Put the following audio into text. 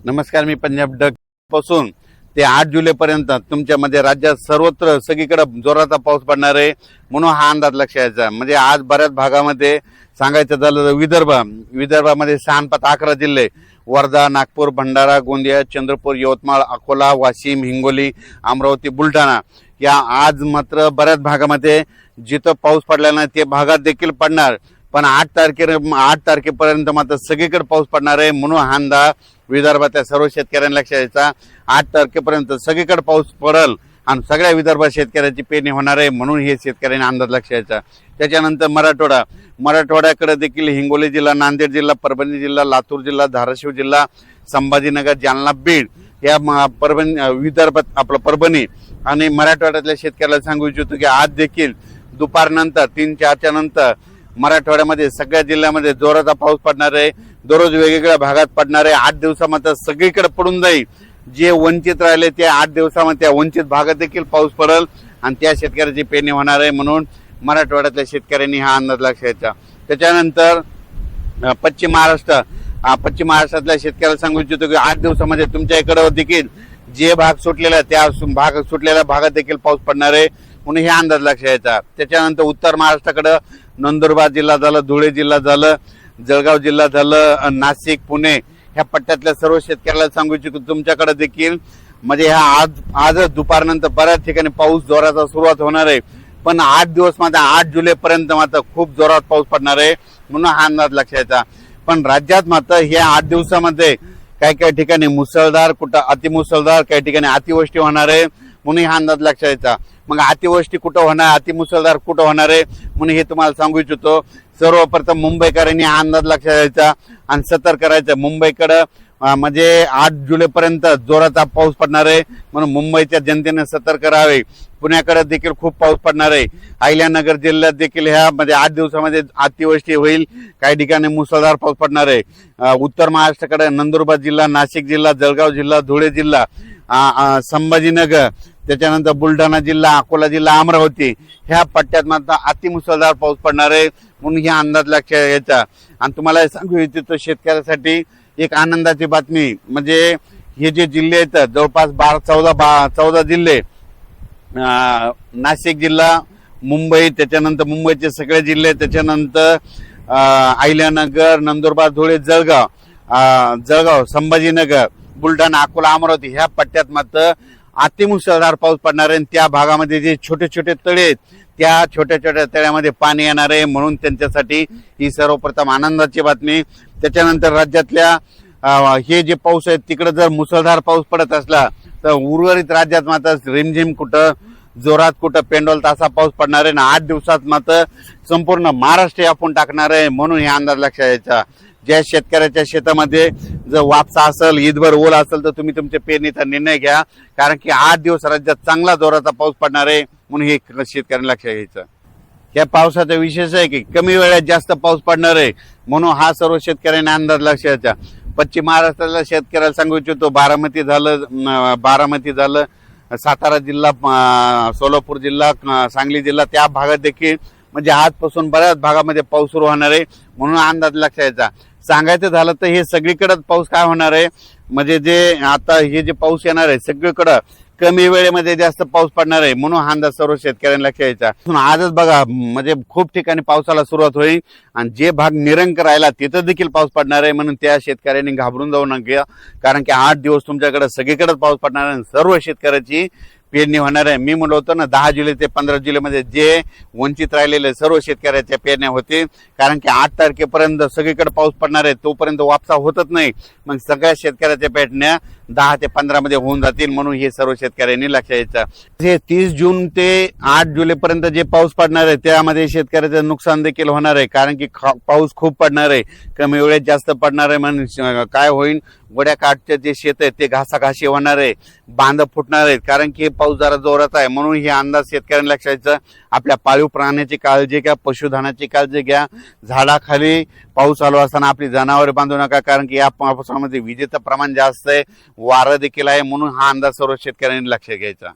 नमस्कार, मी पंजाब डक पासून ते 8 जुलैपर्यंत तुमच्यामध्ये राज्यात सर्वत्र सगळीकडे जोराचा पाऊस पडणार आहे म्हणून हा अंदाज लक्षात यायचा। म्हणजे आज बऱ्याच भागामध्ये सांगायचं झालं तर विदर्भामध्ये 11 जिल्हे वर्धा, नागपूर, भंडारा, गोंदिया, चंद्रपूर, यवतमाळ, अकोला, वाशिम, हिंगोली, अमरावती, बुलढाणा या आज मात्र बऱ्याच भागामध्ये जिथं पाऊस पडला नाही ते भागात देखील पडणार। पण 8 तारखेपर्यंत मात्र सगळीकडे पाऊस पडणार आहे म्हणून हा अंदाज विदर्भातल्या सर्व शेतकऱ्यांना लक्षात यायचा। 8 तारखेपर्यंत सगळीकडे पाऊस पडेल आणि सगळ्या विदर्भात शेतकऱ्याची पेरणी होणार आहे म्हणून हे शेतकऱ्यांनी अंदाज लक्षात यायचा। त्याच्यानंतर मराठवाड्याकडे देखील हिंगोली जिल्हा, नांदेड जिल्हा, परभणी जिल्हा, लातूर जिल्हा, धाराशिव जिल्हा, संभाजीनगर, जालना, बीड या विदर्भात परभणी आणि मराठवाड्यातल्या शेतकऱ्याला सांगू इच्छितो की आज देखील दुपारनंतर 3-4च्या नंतर मराठवाड्यामध्ये सगळ्या जिल्ह्यामध्ये जोराचा पाऊस पडणार आहे। दररोज वेगवेगळ्या भागात पडणार आहे। 8 दिवसामध्ये सगळीकडे पडून जाईल। जे वंचित राहिले ते 8 दिवसामध्ये त्या वंचित भागात देखील पाऊस पडेल आणि त्या शेतकऱ्याची पेरणी होणार आहे म्हणून मराठवाड्यातल्या शेतकऱ्यांनी हा अंदाज लक्षात घ्यायचा। त्याच्यानंतर पश्चिम महाराष्ट्रातल्या शेतकऱ्याला सांगू इच्छितो की 8 दिवसामध्ये तुमच्या इकडे देखील जे भाग सुटलेला त्या सुटलेल्या भागात देखील पाऊस पडणार आहे म्हणून हे अंदाज लक्षात घ्यायचा। त्याच्यानंतर उत्तर महाराष्ट्राकडे नंदुरबार जिल्हा झालं, धुळे जिल्हा झालं, जळगाव जिल्हा झालं, नाशिक, पुणे ह्या पट्ट्यातल्या सर्व शेतकऱ्याला सांगू इच्छितो तुमच्याकडे देखील म्हणजे आजच दुपारनंतर बऱ्याच ठिकाणी पाऊस जोराचा सुरुवात होणार आहे। पण 8 दिवस मध्ये 8 जुलैपर्यंत मात्र खूप जोरात पाऊस पडणार आहे म्हणून हा अंदाज लक्षात घ्यायचा। पण राज्यात मात्र या 8 दिवसामध्ये काही ठिकाणी मुसळधार, कुठं अतिमुसळधार, काही ठिकाणी अतिवृष्टी होणार आहे म्हणून हा अंदाज लक्षात घ्यायचा। मग अतिवृष्टी कुठं होणार, अतिमुसळधार कुठं होणार आहे म्हणून हे तुम्हाला सांगू इच्छितो। सर्वप्रथम मुंबईकरांनी हा अंदाज लक्षात घ्यायचा आणि सतर्क करायचं। मुंबईकडे म्हणजे 8 जुलैपर्यंत जोराचा पाऊस पडणार आहे म्हणून मुंबईच्या जनतेने सतर्क राहावे। पुण्याकडे देखील खूप पाऊस पडणार आहे। अहिल्यानगर जिल्ह्यात देखील ह्या म्हणजे 8 दिवसामध्ये अतिवृष्टी होईल, काही ठिकाणी मुसळधार पाऊस पडणार आहे। उत्तर महाराष्ट्राकडे नंदुरबार जिल्हा, नाशिक जिल्हा, जळगाव जिल्हा, धुळे जिल्हा, संभाजीनगर, त्याच्यानंतर बुलढाणा जिल्हा, अकोला जिल्हा, अमरावती ह्या पट्ट्यात मात्र अतिमुसळधार पाऊस पडणार आहे म्हणून हा अंदाज लक्षात घ्यायचा। आणि तुम्हाला सांगू इच्छितो शेतकऱ्यासाठी एक आनंदाची बातमी म्हणजे हे जे जिल्हे आहेत जवळपास 14 जिल्हे, नाशिक जिल्हा, मुंबई, त्याच्यानंतर मुंबईचे सगळे जिल्हे, त्याच्यानंतर अहिल्यानगर, नंदुरबार, धुळे, जळगाव, संभाजीनगर, बुलढाणा, अकोला, अमरावती ह्या पट्ट्यात मात्र अतिमुसळधार पाऊस पडणार आहे। त्या भागामध्ये जे छोटे छोटे तळे आहेत त्या छोट्या छोट्या तळ्यामध्ये पाणी येणार आहे म्हणून त्यांच्यासाठी ही सर्वप्रथम आनंदाची बातमी। त्याच्यानंतर राज्यातल्या हे जे पाऊस आहे तिकडे जर मुसळधार पाऊस पडत असला तर उर्वरित राज्यात मात्र रिमझिम कुठं जोरात कुठं पेंडोल तासा पाऊस पडणार आहे ना 8 दिवसात मात्र संपूर्ण महाराष्ट्र व्यापून टाकणार आहे म्हणून हे अंदाज लक्षात घ्यायचा। ज्या शेतकऱ्याच्या शेतामध्ये जर वापसा असेल, ईदभर ओल असेल तर तुम्ही तुमच्या पेरणीचा निर्णय घ्या कारण की 8 दिवस राज्यात चांगला जोराचा पाऊस पडणार आहे म्हणून हे शेतकऱ्यांना लक्षात घ्यायचं। या पावसाचा विशेष आहे की कमी वेळात जास्त पाऊस पडणार आहे म्हणून हा सर्व शेतकऱ्यांना अंदाज लक्षात घ्यायचा। पश्चिम महाराष्ट्रातल्या शेतकऱ्याला सांगू इच्छितो बारामती झालं, सातारा जिल्हा, सोलापूर जिल्हा, सांगली जिल्हा त्या भागात देखील म्हणजे आजपासून बऱ्याच भागामध्ये पाऊस सुरू होणार आहे म्हणून अंदाज लक्षात घ्यायचा। सांगायचं झालं तर हे सगळीकडे पाऊस काय होणार आहे म्हणजे जे आता हे जे पाऊस येणार आहे सगळीकडे कमी वेळेमध्ये जास्त पाऊस पडणार आहे म्हणून हा अंदाज सर्व शेतकऱ्यांना लक्षात घ्यायचा। आजच बघा म्हणजे खूप ठिकाणी पावसाला सुरुवात होईल आणि जे भाग निरंक राहिला तिथं देखील पाऊस पडणार आहे म्हणून त्या शेतकऱ्यांनी घाबरून जाऊ नका कारण की 8 दिवस तुमच्याकडे सगळीकडे पाऊस पडणार आहे, सर्व शेतकऱ्याची पेरणी होणार आहे। मी म्हणलो होतो ना 10 जुलै ते 15 जुलैमध्ये जे वंचित राहिलेले सर्व शेतकऱ्याच्या पेरण्या होतील कारण की 8 तारखेपर्यंत सगळीकडे पाऊस पडणार आहे तोपर्यंत वापसा होतच नाही मग सगळ्या शेतकऱ्याच्या पेरण्या 10 ते 15 मध्ये होऊन जातील म्हणून हे सर्व शेतकऱ्यांनी लक्षात घ्यायचं। हे 30 जून ते 8 जुलैपर्यंत जे पाऊस पडणार आहे त्यामध्ये शेतकऱ्याचं नुकसान देखील होणार आहे कारण की पाऊस खूप पडणार आहे, कमी वेळेत जास्त पडणार आहे म्हणून काय होईल वड्या काठचे जे शेत आहे ते घासाघाशी होणार आहे, बांध फुटणार आहेत कारण की पाऊस जरा जोरात आहे म्हणून हे अंदाज शेतकऱ्यांना लक्षात घ्यायचं। आपल्या पाळीव प्राण्याची काळजी घ्या, पशुधनाची काळजी घ्या, झाडाखाली पाऊस चालू असताना आपली जनावरे बांधू नका कारण की या पावसामध्ये विजेचं प्रमाण जास्त आहे, वारं देखील आहे म्हणून हा अंदाज सर्व शेतकऱ्यांनी लक्षात घ्यायचा।